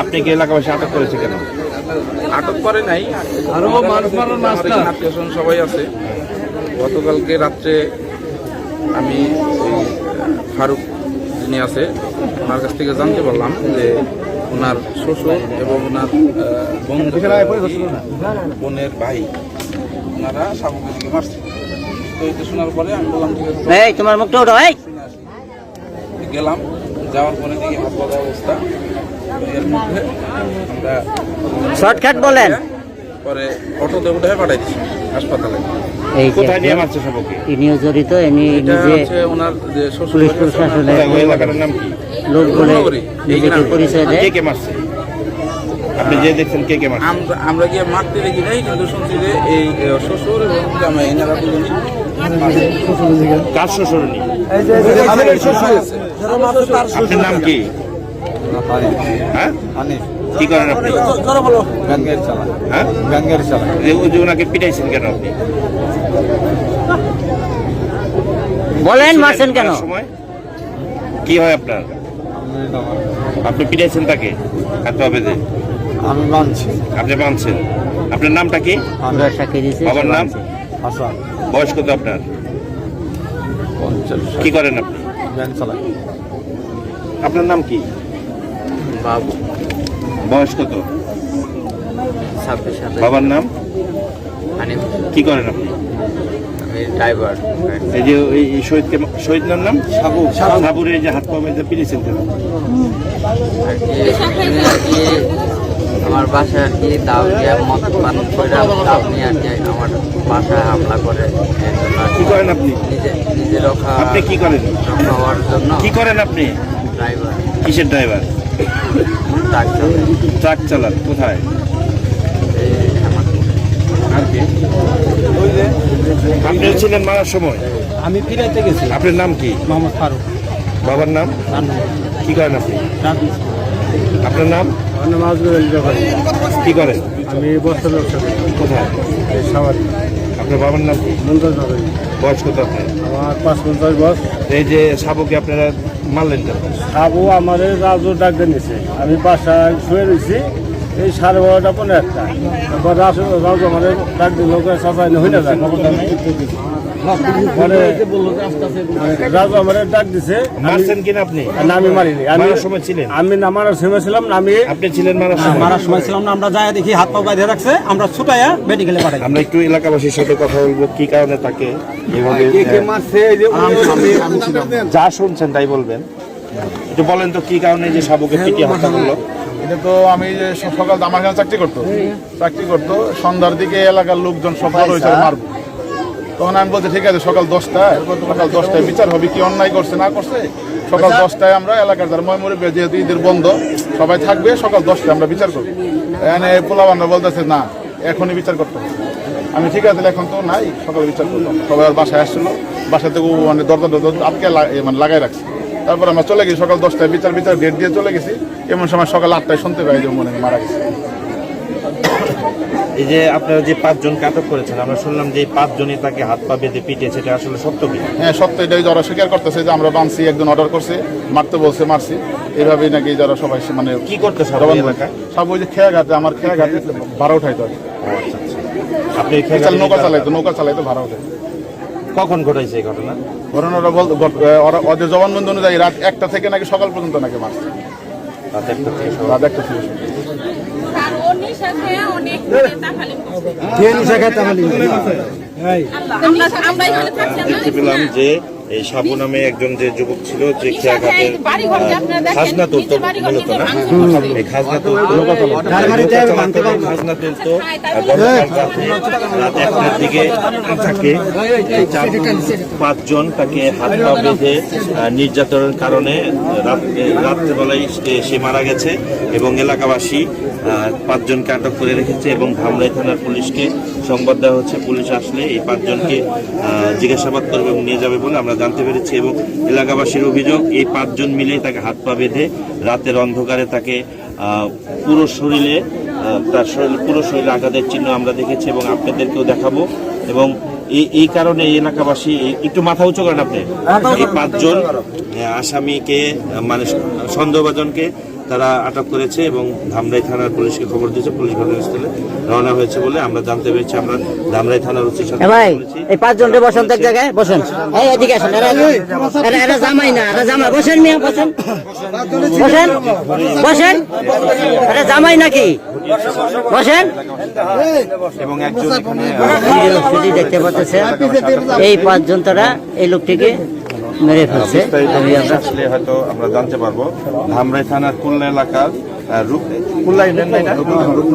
আপনি কি এলাকাবাসী আটক করেছে কেন? আটক করে নাই, আরো আত্মীয় স্বজন সবাই আছে। গতকালকে রাত্রে আমি ফারুক যিনি আছে ওনার কাছ থেকে জানতে পারলাম যে ওনার শ্বশুর এবং ওনার বোনের ভাই ওনারা শাবকের দিকে মারছে। তো এটা শোনার পরে আমি বললাম ঠিক আছে তোমার মুখটা ওঠো। গেলাম, যাওয়ার পরে দেখি হাত বাঁধা অবস্থা। এর মধ্যে আমরা শর্টকাট বলেন, পরে অটোতে উঠে পাঠাই দিচ্ছি হাসপাতালে। কোথায় নিয়ে মারছে শাবককে? ইনিও জড়িত, ইনি এটা নিজে হচ্ছে ওনার যে শ্বশুর পুলিশ প্রশাসনের ওই এলাকার নাম কি? লোক বলে নিজেকে পরিচয় দেয়। কে কে মারছে? আপনি যে দেখছেন কে কে মারছে? আমরা গিয়ে মারতে দেখি নাই, কিন্তু শুনছি যে এই শ্বশুর এবং জামাই এনারা দুজনই। কার শ্বশুর? আপনার নাম কি? হ্যাঁ, কি করেন আপনি? হ্যাঁ, ওনাকে পিটাইছেন কেন আপনি? বলেন মারছেন কেন? সময় কি হয় আপনার? আপনি পিটাইছেন তাকে হাত পা বেঁধে? আমি মানছি। আপনি মানছেন? আপনার নামটা কি? আমরা সাক্ষী দিয়েছি। বাবার নাম? হাসান। বয়স কত আপনার? 50। কি করেন আপনি? ভ্যান চালাই। আপনার নাম কি? বাবু বয়স কত? 26। বাবার নাম? কি করেন আপনি? আমি ড্রাইভার। এই যে এই শহীদের নাম সাবু। সাবুরে যে হাত পা বেঁধে পিটিয়েছেন কেন? আমার বাসায় আর কি দাও দিয়ে মদ পান করে দাও নিয়ে আর কি আমার বাসায় হামলা করে। কি করেন আপনি? নিজে রক্ষা আপনি কি করেন? হওয়ার জন্য। কি করেন আপনি? ড্রাইভার। কিসের ড্রাইভার? ট্রাক চালাই। ট্রাক চালান। কোথায়? আর কি? আপনি ছিলেন মারার সময়? আমি ফিরাইতে গেছি। আপনার নাম কি? মোহাম্মদ ফারুক। বাবার নাম? কি করেন আপনি? আপনার নাম? কি করেন? আমি বস্তা ব্যবসা করি। কোথায়? সামারি। আপনার বাবার নাম কি? মন্দাজ নগরী। বয়স কত আপনার? আমার 55 বয়স। এই যে সাবুকে আপনারা মারলেন কেন? আবু আমার রাজু ডাক নিছে, আমি বাসায় শুয়ে রয়েছি। এই 12:30 পনেরো একটা তারপর রাজু আমার ডাক দিল, চাচাই হয়ে না যায় খবরটা নেই। পরে রাজু আমার ডাক দিছে। মারছেন কিনা আপনি? না, আমি মারিনি। মারার সময় ছিলেন? আমি না মারার সময় ছিলাম না। আপনি ছিলেন মারার সময়? মারার সময় ছিলাম না। আমরা যাই দেখি হাত পা বাইরে রাখছে, আমরা ছুটাইয়া মেডিকেলে পাঠাই। আমরা একটু এলাকাবাসীর সাথে কথা বলবো কি কারণে তাকে এভাবে যা শুনছেন তাই বলবেন। একটু বলেন তো কি কারণে যে শাবকে পিটিয়ে হত্যা করলো? এটা তো আমি যে সকাল আমার এখানে চাকরি করতো সন্ধ্যার দিকে এলাকার লোকজন সব হয়েছে মারবো। তখন আমি বলছি ঠিক আছে সকাল 10টায় বিচার হবে, কি অন্যায় করছে না করছে। সকাল 10টায় আমরা এলাকার যারা ময়মুরে যেহেতু ঈদের বন্ধ সবাই থাকবে, সকাল 10টায় আমরা বিচার করবো। এখানে পোলাবানরা বলতেছে না এখনই বিচার করতে হবে। আমি ঠিক আছে এখন তো নাই, সকালে বিচার করলাম। সবাই আর বাসায় আসছিলো, বাসা থেকে মানে দরজা আটকে মানে লাগাই রাখছে। তারপর আমরা চলে গেছি সকাল 10টায় বিচার ডেট দিয়ে চলে গেছি। এমন সময় সকাল 8টায় শুনতে পাই যে মনে মারা গেছে। এই যে আপনারা যে 5 জনকে আটক করেছেন, আমরা শুনলাম যে এই 5 জনই তাকে হাত পা বেঁধে পিটিয়েছে, এটা আসলে সত্য কি? হ্যাঁ সত্য, এটাই যারা স্বীকার করতেছে যে আমরা বানছি, একজন অর্ডার করছে, মারতে বলছে, মারছি। এইভাবেই নাকি যারা সবাই মানে কি করতে সব এলাকায় সব ওই যে খেয়াঘাটে আমার খেয়াঘাটে ভাড়া উঠাইতো আর কি। আপনি নৌকা চালাইতো ভাড়া উঠাই। কখন ঘটাইছে এই ঘটনা? ঘটনাটা ওদের জবানবন্দি অনুযায়ী রাত 1টা থেকে নাকি সকাল পর্যন্ত নাকি মারছে। রাত 1টা থেকে রাত 1টা থেকে দেখতে পেলাম যে এই সাবু নামে একজন যে যুবক ছিল যে খেয়াঘাটের খাজনা তুলতো মূলত না, এই খাজনা তুলতো রাত 1টার দিকে তাকে 5 জন তাকে হাত পা বেঁধে নির্যাতনের কারণে রাত্রেবেলায় সে মারা গেছে এবং এলাকাবাসী 5 জনকে আটক করে রেখেছে এবং ধামরাই থানার পুলিশকে সংবাদ দেওয়া হচ্ছে। পুলিশ আসলে এই 5 জনকে জিজ্ঞাসাবাদ করবে এবং নিয়ে যাবে বলে আমরা জানতে পেরেছি। এবং এলাকাবাসীর অভিযোগ এই 5 জন মিলে তাকে হাত পা বেঁধে রাতের অন্ধকারে তাকে পুরো শরীরে আঘাতের চিহ্ন আমরা দেখেছি এবং আপনাদেরকেও দেখাবো। এবং এই কারণে এলাকাবাসী একটু মাথা উঁচু করেন আপনি, এই 5 জন আসামিকে মানে সন্দেহভাজনকে তারা আটক করেছে এবং ধামরাই থানার পুলিশকে খবর দিয়েছে। পুলিশ ঘটনাস্থলে রওনা হয়েছে বলে আমরা জানতে পেরেছি। আমরা ধামরাই থানার ওসির সাথে ভাই কথা বলেছি। এই 5 জনের বসেন তো এক জায়গায় বসেন। এই এদিকে আসেন। এরা জামাই না, এরা জামাই। বসেন মিয়া, বসেন বসেন বসেন। এরা জামাই নাকি? বসেন। এবং একজন এখানে ভিডিও দেখতে পাচ্ছেন, এই 5 জন তারা এই লোকটিকে মেরে ফেলছে। বিস্তারিত আসলে হয়তো আমরা জানতে পারবো। ধামরাই থানার কুল্লা এলাকার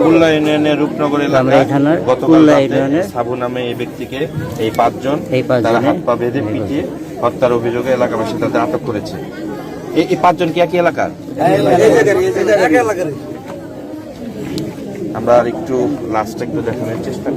কুল্লা ইউনিয়নের রূপনগর ধামরাই এলাকায় থানার গতকাল কুল্লা রাতে ইউনিয়নের সাবু নামে এই ব্যক্তিকে এই 5 জন এই 5 তারা জনে হাত পা বেঁধে পিটিয়ে হত্যার অভিযোগে এলাকাবাসী তাদের আটক করেছে। এই 5 জন কি একই এলাকার? আমরা আর একটু লাস্ট একটু দেখানোর চেষ্টা